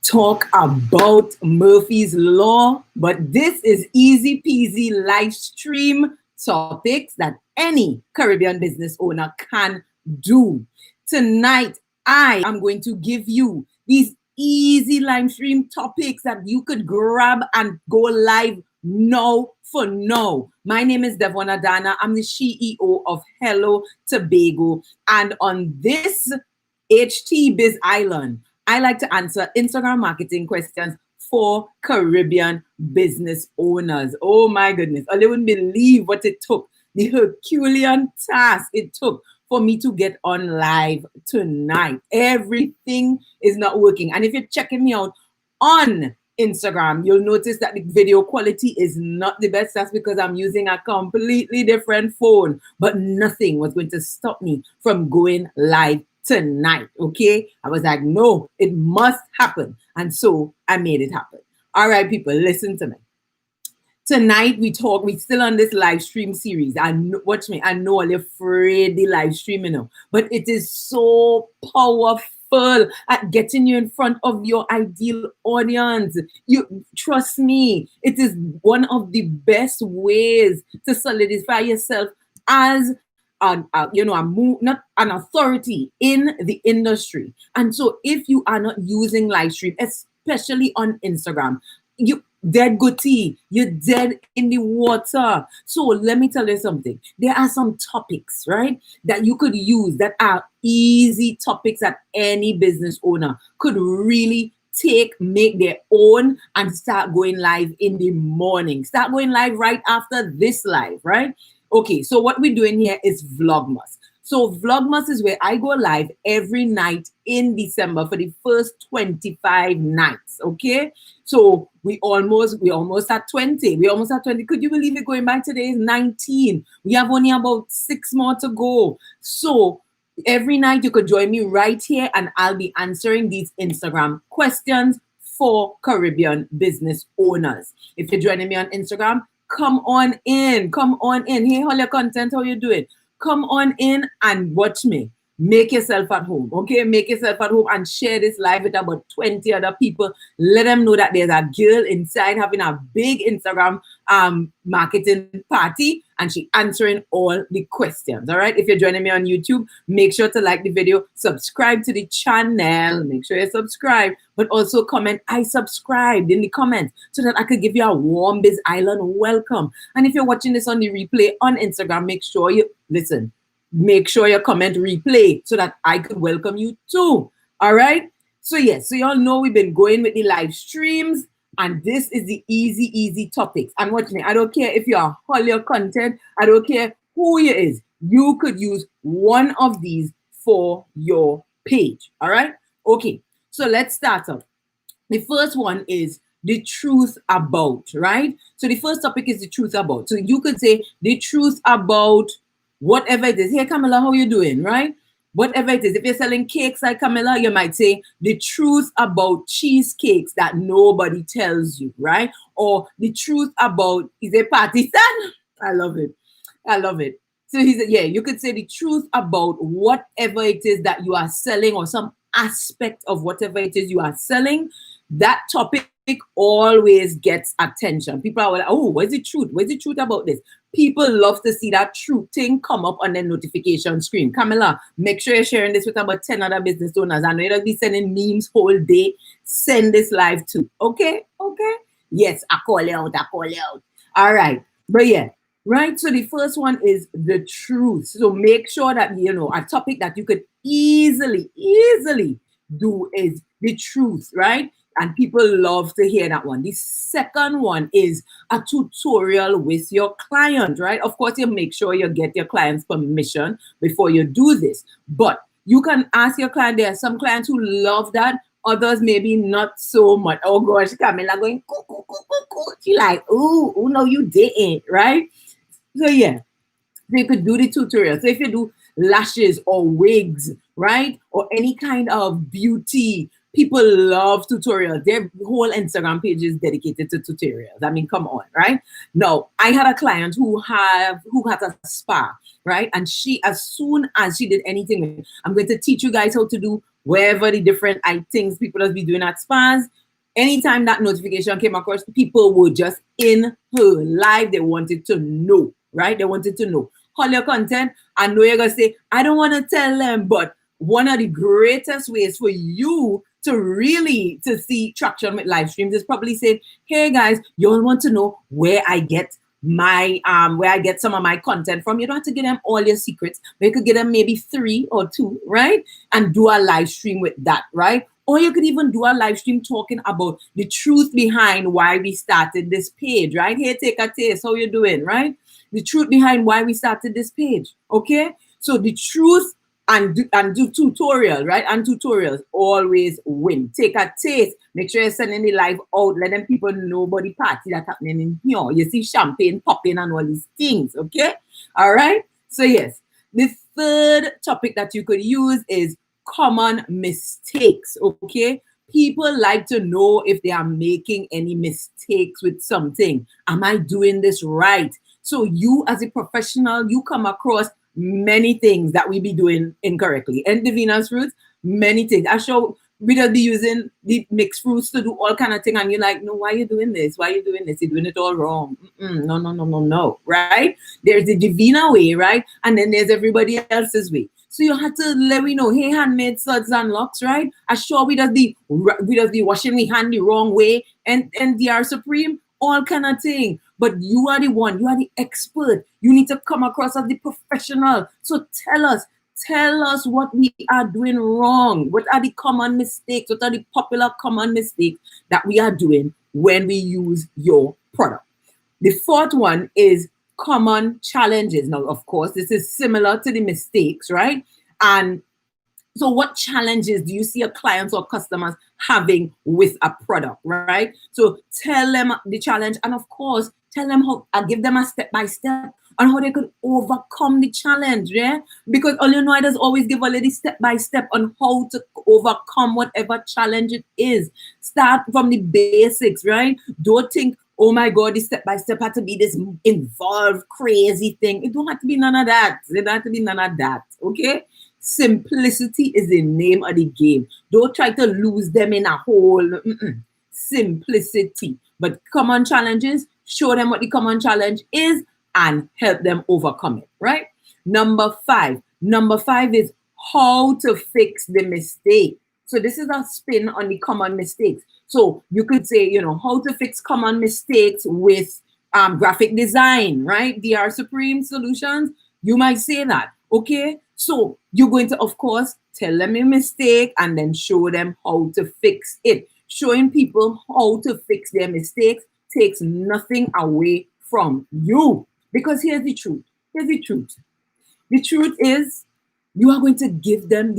talk about Murphy's Law, but this is easy peasy live stream topics that any Caribbean business owner can do. Tonight, I am going to give you these easy live stream topics that you could grab and go live now for now. My name is Devon Adana. I'm the CEO of Hello Tobago. And on this HT Biz Island, I like to answer Instagram marketing questions for Caribbean business owners. Oh my goodness. I wouldn't believe what it took, the Herculean task it took for me to get on live tonight. Everything is not working. And if you're checking me out on Instagram, you'll notice that the video quality is not the best. That's because I'm using a completely different phone. But nothing was going to stop me from going live tonight. Okay, I was like, no, it must happen. And so I made it happen. All right, people, listen to me. Tonight we still on this live stream series. Watch me, I know I'm afraid the live stream, but it is so powerful at getting you in front of your ideal audience. You trust me, it is one of the best ways to solidify yourself as not an authority in the industry. And so if you are not using live stream, especially on Instagram, you dead goatee, you're dead in the water. So let me tell you something. There are some topics, right, that you could use that are easy topics that any business owner could really make their own and start going live in the morning. Start going live right after this live, right? Okay, so what we're doing here is Vlogmas. So Vlogmas is where I go live every night in December for the first 25 nights, okay? So we almost at 20. We almost at 20. Could you believe it? Going by today is 19. We have only about 6 more to go. So every night you could join me right here and I'll be answering these Instagram questions for Caribbean business owners. If you're joining me on Instagram, come on in. Hey, all your content, how you doing? Come on in and watch me. Make yourself at home, okay? Make yourself at home and share this live with about 20 other people. Let them know that there's a girl inside having a big Instagram marketing party and she answering all the questions, all right? If you're joining me on YouTube, make sure to like the video, subscribe to the channel, make sure you subscribe, but also comment, I subscribed in the comments so that I could give you a warm Biz Island welcome. And if you're watching this on the replay on Instagram, make sure you listen. Make sure your comment replay so that I could welcome you too. All right. So yes, so y'all know we've been going with the live streams and this is the easy topics. And watch me, I don't care if you're all your content. I don't care who you is. You could use one of these for your page. All right. Okay. So let's start up. The first one is the truth about, right? So the first topic is the truth about. So you could say the truth about whatever it is. Hey, Camilla, how you doing, right? Whatever it is. If you're selling cakes like Camilla, you might say the truth about cheesecakes that nobody tells you, right? Or the truth about, is a party stand? I love it. So he said, yeah, you could say the truth about whatever it is that you are selling or some aspect of whatever it is you are selling. That topic always gets attention. People are like, oh, where's the truth? Where's the truth about this? People love to see that truth thing come up on their notification screen. Camilla, make sure you're sharing this with about 10 other business owners. I know you'll be sending memes whole day. Send this live too. Okay? Yes, I call you out. All right. But yeah, right? So the first one is the truth. So make sure that, a topic that you could easily do is the truth, right? And people love to hear that one. The second one is a tutorial with your client, right? Of course, you make sure you get your client's permission before you do this. But you can ask your client. There are some clients who love that. Others maybe not so much. Oh gosh, Camilla going, coo. She like, ooh, no, you didn't, right? So yeah, so you could do the tutorial. So if you do lashes or wigs, right? Or any kind of beauty, people love tutorials. Their whole Instagram page is dedicated to tutorials. I mean, come on, right? Now, I had a client who had a spa, right? And she, as soon as she did anything, I'm going to teach you guys how to do wherever the different things people just be doing at spas. Anytime that notification came across, people were just in her live. They wanted to know, right? They wanted to know all your content. I know you're going to say, I don't want to tell them, but one of the greatest ways for you to really to see traction with live streams is probably saying, hey guys, you all want to know where I get my where I get some of my content from. You don't have to give them all your secrets, but you could give them maybe 3 or 2, right? And do a live stream with that, right? Or you could even do a live stream talking about the truth behind why we started this page, right? Here, take a taste. How you doing, right? The truth behind why we started this page, okay? So the truth and do tutorial, right? And tutorials always win. Take a taste. Make sure you're sending the live out. Let them people know about the party that's happening in here. You see champagne popping and all these things, okay? All right? So yes, the third topic that you could use is common mistakes, okay? People like to know if they are making any mistakes with something. Am I doing this right? So you as a professional, you come across many things that we be doing incorrectly. And the Venus fruits, many things. I show we just be using the mixed fruits to do all kind of things, and you're like, no, why are you doing this? Why are you doing this? You're doing it all wrong. No, no, no, no, no, right? There's the Divina way, right? And then there's everybody else's way. So you have to let me know, hey, handmade suds and locks, right? I sure we does the washing the hand the wrong way, and DR Supreme, all kind of thing. But you are the one, you are the expert. You need to come across as the professional. So tell us what we are doing wrong. What are the common mistakes? What are the popular common mistakes that we are doing when we use your product? The fourth one is common challenges. Now, of course, this is similar to the mistakes, right? And so what challenges do you see your clients or customers having with a product, right? So tell them the challenge, and of course, tell them how, give them a step-by-step on how they could overcome the challenge, yeah? Because all you know, I just always give a little step-by-step on how to overcome whatever challenge it is. Start from the basics, right? Don't think, oh my God, this step-by-step had to be this involved, crazy thing. It don't have to be none of that. It don't have to be none of that, okay? Simplicity is the name of the game. Don't try to lose them in a hole. Simplicity. But common challenges, show them what the common challenge is and help them overcome it, right? Number 5. Number 5 is how to fix the mistake. So this is a spin on the common mistakes. So you could say, you know, how to fix common mistakes with graphic design, right? DR Supreme Solutions. You might say that, okay? So you're going to, of course, tell them a mistake and then show them how to fix it. Showing people how to fix their mistakes takes nothing away from you. Because here's the truth. Here's the truth. The truth is you are going to give them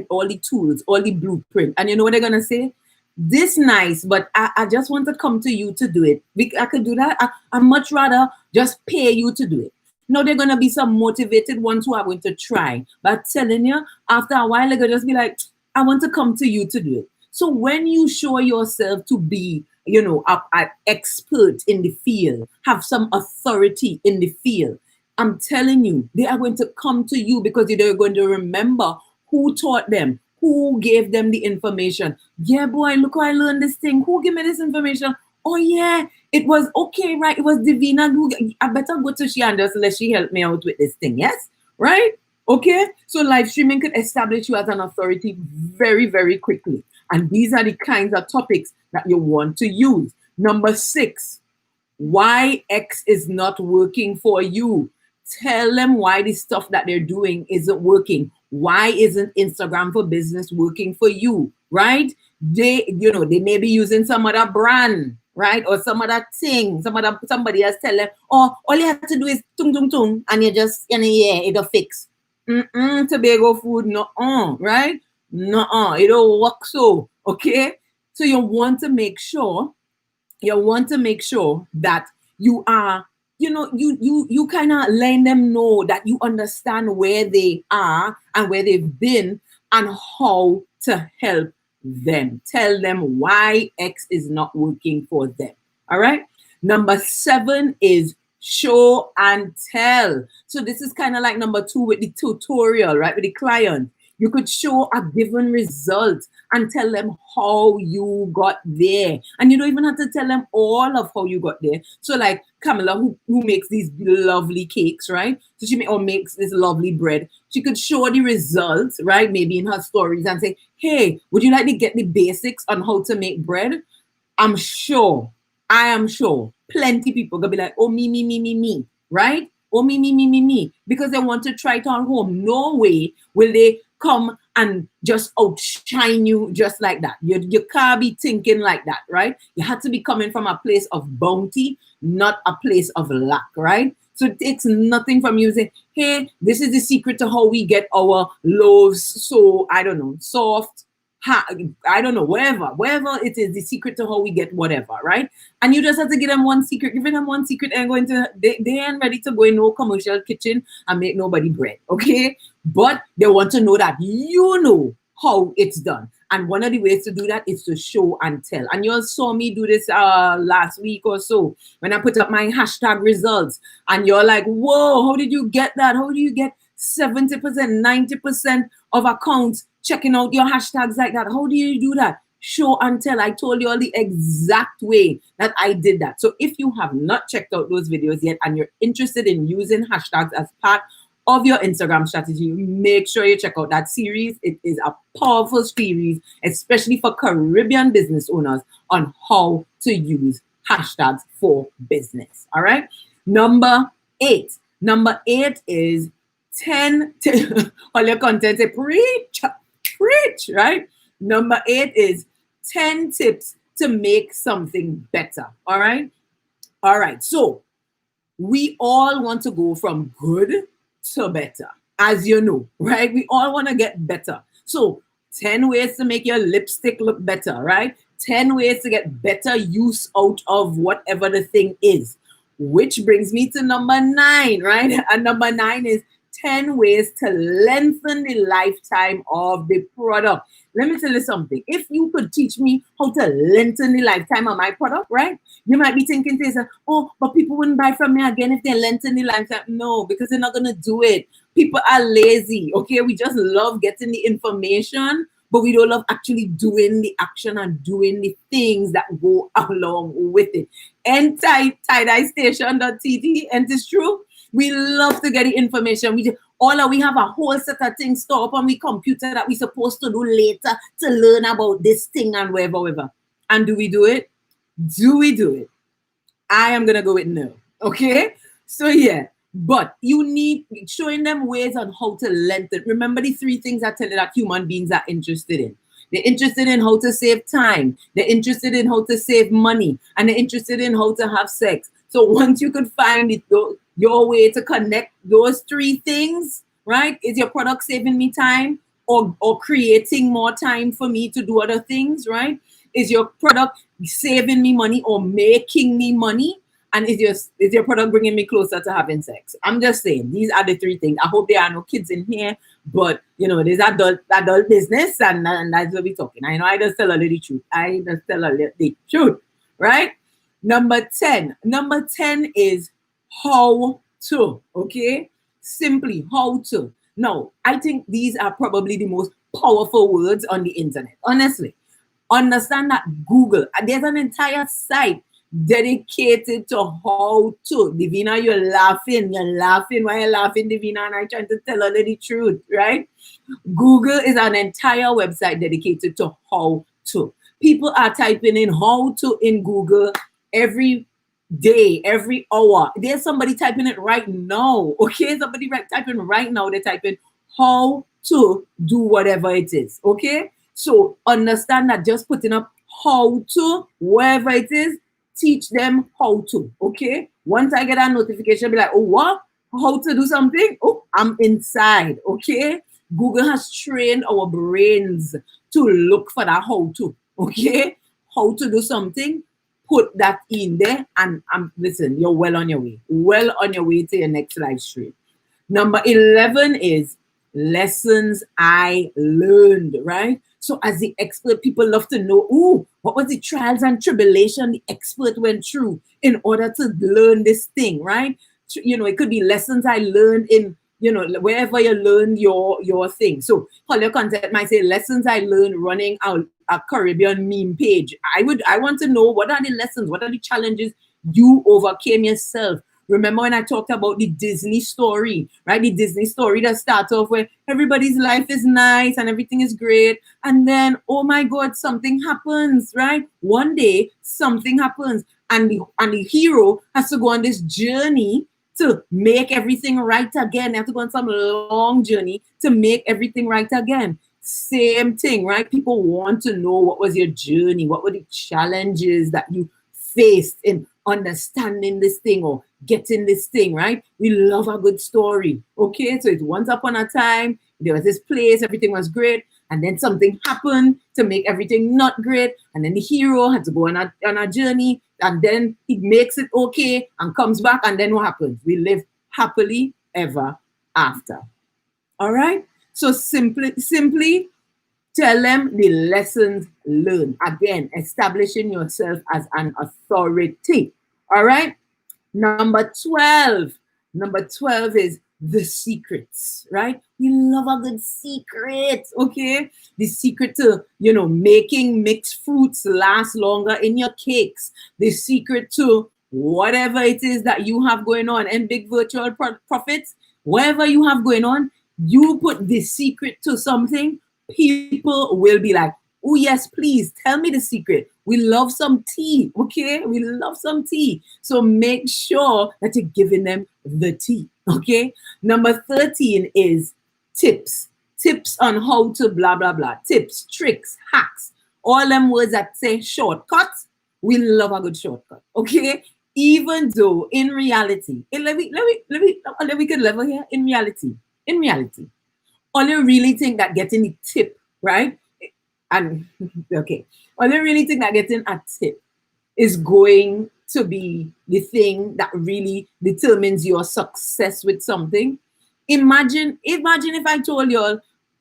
all the tools, all the blueprint. And you know what they're going to say? This nice, but I just want to come to you to do it. I could do that. I much rather just pay you to do it. No, they're going to be some motivated ones who are going to try. But telling you, after a while, they're going to just be like, I want to come to you to do it. So when you show yourself to be, you know, an expert in the field, have some authority in the field, I'm telling you, they are going to come to you because they're going to remember who taught them, who gave them the information. Yeah, boy, look how I learned this thing. Who gave me this information? Oh, yeah, it was okay, right? It was Divina. I better go to she and just let she help me out with this thing, yes? Right? Okay? So live streaming could establish you as an authority very, very quickly. And these are the kinds of topics that you want to use. Number 6, why X is not working for you. Tell them why the stuff that they're doing isn't working. Why isn't Instagram for business working for you, right? They may be using some other brand, right? Or some other thing, somebody else tell them, oh, all you have to do is tung tung tung, and you just, yeah, it'll fix. Tobago food, no, right? No, it don't work so, okay? So you want to make sure that you are, you kind of let them know that you understand where they are and where they've been and how to help them. Tell them why X is not working for them. All right. Number 7 is show and tell. So this is kind of like number 2 with the tutorial, right? With the client. You could show a given result and tell them how you got there. And you don't even have to tell them all of how you got there. So like Camilla, who makes these lovely cakes, right? So she makes this lovely bread. She could show the results, right? Maybe in her stories and say, hey, would you like to get the basics on how to make bread? I am sure plenty people gonna be like, oh, me, right? Oh, me, because they want to try it on home. No way will they come and just outshine you just like that. You can't be thinking like that, right? You have to be coming from a place of bounty, not a place of lack, right? So it takes nothing from you saying, hey, this is the secret to how we get our loaves so, I don't know, soft, I don't know, wherever it is, the secret to how we get whatever, right? And you just have to give them one secret. Giving them one secret and going to, they ain't ready to go in no commercial kitchen and make nobody bread, okay? But they want to know that you know how it's done. And one of the ways to do that is to show and tell. And you all saw me do this last week or so when I put up my hashtag results. And you're like, whoa, how did you get that? How do you get 70%, 90% of accounts checking out your hashtags like that? How do you do that? Show and tell. I told you all the exact way that I did that. So if you have not checked out those videos yet and you're interested in using hashtags as part of your Instagram strategy, make sure you check out that series. It is a powerful series, especially for Caribbean business owners, on how to use hashtags for business. All right. Number 8 is 10 all your content say preach, right? Number 8 is 10 tips to make something better. All right. So we all want to go from good to better, as you know, right? We all want to get better. So 10 ways to make your lipstick look better, right? 10 ways to get better use out of whatever the thing is, which brings me to number 9, right? And number 9 is 10 ways to lengthen the lifetime of the product. Let me tell you something. If you could teach me how to lengthen the lifetime of my product, right? You might be thinking to yourself, oh, but people wouldn't buy from me again if they lengthen the lifetime. No, because they're not going to do it. People are lazy, okay? We just love getting the information, but we don't love actually doing the action and doing the things that go along with it. And tie-dye-station.tv, and it's true. We love to get the information. We have a whole set of things stored up on the computer that we're supposed to do later to learn about this thing and whatever. And do we do it? Do we do it? I am going to go with no. Okay? So yeah, but you need showing them ways on how to lengthen. Remember the 3 things I tell you that human beings are interested in. They're interested in how to save time. They're interested in how to save money. And they're interested in how to have sex. So once you could find it, your way to connect those 3 things, right? Is your product saving me time or creating more time for me to do other things, right? Is your product saving me money or making me money? And is your product bringing me closer to having sex? I'm just saying, these are the 3 things. I hope there are no kids in here, but you know, there's adult business, and that's what we're talking. I know I just tell a little truth. Right? Number 10 is how to, okay? Simply how to. Now, I think these are probably the most powerful words on the internet, honestly. Understand that Google, there's an entire site dedicated to how to. Divina, you're laughing. Why are you laughing, Divina? And I'm trying to tell her the truth, right? Google is an entire website dedicated to how to. People are typing in how to in Google every day, every hour. There's somebody typing it right now, okay? Somebody typing right now. They're typing how to do whatever it is, okay? So understand that just putting up how to, wherever it is, teach them how to, okay? Once I get a notification, be like, oh, what? How to do something? Oh, I'm inside, okay? Google has trained our brains to look for that how to, okay? How to do something, put that in there, and listen, you're well on your way to your next live stream. Number 11 is lessons I learned, right? So as the expert, people love to know, what was the trials and tribulation the expert went through in order to learn this thing, right? You know, it could be lessons I learned in, you know, wherever you learn your thing. So all your content might say lessons I learned running a Caribbean meme page. I want to know, what are the lessons, what are the challenges you overcame yourself. Remember when I talked about the Disney story, right? The Disney story that starts off where everybody's life is nice and everything is great. And then, oh my God, something happens, right? One day, something happens. And the hero has to go on this journey to make everything right again. They have to go on some long journey to make everything right again. Same thing, right? People want to know, what was your journey? What were the challenges that you faced in understanding this thing or getting this thing, right? We love a good story. Okay, so it's once upon a time, there was this place, everything was great, and then something happened to make everything not great, and then the hero had to go on a journey, and then he makes it okay and comes back, and then what happens? We live happily ever after. All right, so simply tell them the lessons learned. Again, establishing yourself as an authority. All right. Number 12 is the secrets, right? We love a good secret, okay? The secret to, you know, making mixed fruits last longer in your cakes. The secret to whatever it is that you have going on and big virtual profits, whatever you have going on, you put the secret to something, people will be like, oh yes, please tell me the secret. We love some tea, okay? We love some tea. So make sure that you're giving them the tea, okay? Number 13 is tips. Tips on how to blah, blah, blah. Tips, tricks, hacks. All them words that say shortcuts, we love a good shortcut, okay? Even though in reality, let me get level here. In reality, all you really think that getting the tip, right? And okay, all you really think that getting a tip is going to be the thing that really determines your success with something. Imagine if I told y'all,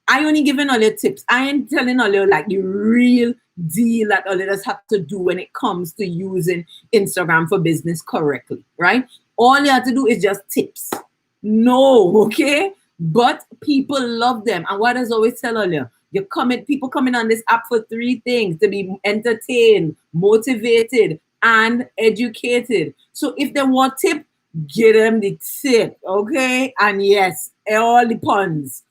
I only giving all your tips. I ain't telling all you like the real deal that all of us have to do when it comes to using Instagram for business correctly, right? All you have to do is just tips. No, okay? But people love them. And what does always tell all you? People coming on this app for 3 things: to be entertained, motivated, and educated. So if they want tip, give them the tip, okay? And yes, all the puns,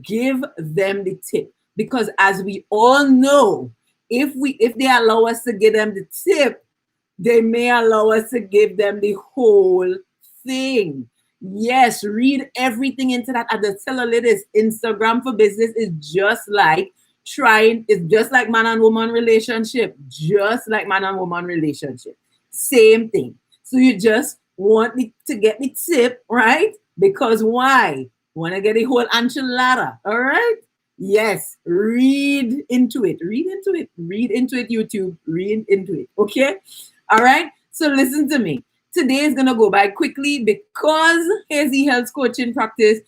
give them the tip. Because as we all know, if they allow us to give them the tip, they may allow us to give them the whole thing. Yes, read everything into that. At the tell this, Instagram for business is just like it's just like man and woman relationship. Just like man and woman relationship. Same thing. So you just want to get the tip, right? Because why? Want to get the whole enchilada, all right? Yes, read into it, YouTube, read into it, okay? All right, so listen to me. Today is going to go by quickly because Hazy Health Coaching Practice,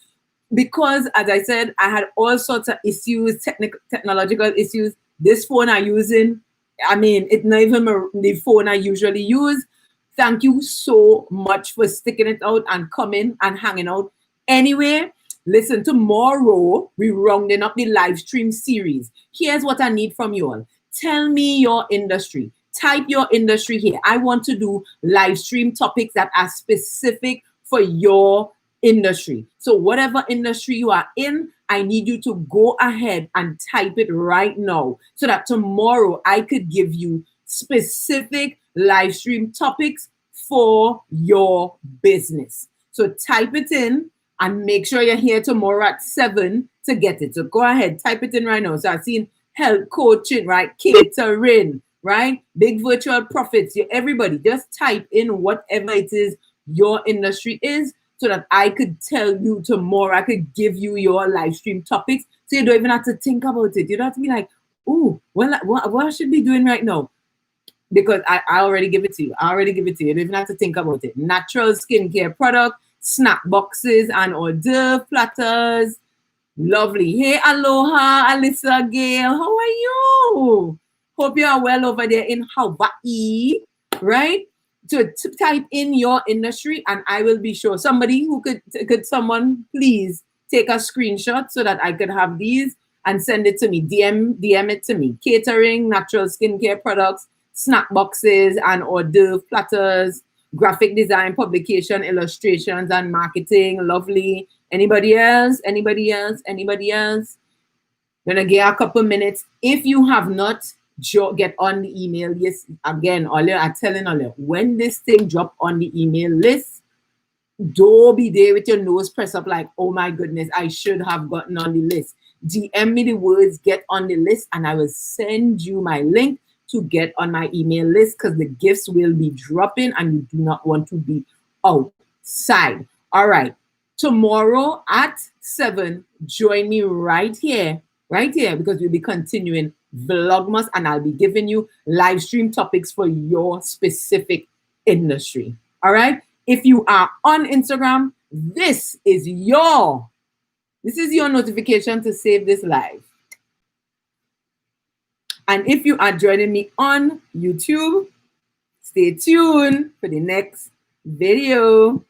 because as I said, I had all sorts of issues, technological issues. This phone I'm using, I mean, it's not even the phone I usually use. Thank you so much for sticking it out and coming and hanging out. Anyway, listen, tomorrow we're rounding up the live stream series. Here's what I need from you all. Tell me your industry. Type your industry here. I want to do live stream topics that are specific for your industry. So whatever industry you are in, I need you to go ahead and type it right now so that tomorrow I could give you specific live stream topics for your business. So type it in and make sure you're here tomorrow at 7 to get it. So go ahead, type it in right now. So I've seen health coaching, right? Catering, right? Big virtual profits. Everybody just type in whatever it is your industry is so that I could tell you tomorrow, I could give you your live stream topics so you don't even have to think about it. You don't have to be like, oh, well, what I should be doing right now? Because I already give it to you. You don't even have to think about it. Natural skincare product, snack boxes and hors d'oeuvre platters. Lovely. Hey, aloha, Alyssa Gail. How are you? Hope you are well over there in Hawaii, right? to type in your industry, and I will be sure. Somebody who could someone please take a screenshot so that I could have these and send it to me. DM it to me. Catering, natural skincare products, snack boxes and hors d'oeuvre platters, graphic design, publication, illustrations, and marketing. Lovely. Anybody else? Anybody else? Anybody else? Gonna give a couple minutes. If you have not, get on the email list. Again, I'm telling you, when this thing drop on the email list, don't be there with your nose pressed up like, oh my goodness, I should have gotten on the list. DM me the words, get on the list, and I will send you my link to get on my email list, because the gifts will be dropping and you do not want to be outside. All right. Tomorrow at 7, join me right here, because we'll be continuing Vlogmas, and I'll be giving you live stream topics for your specific industry. All right. If you are on Instagram, this is your notification to save this live. And if you are joining me on YouTube, stay tuned for the next video.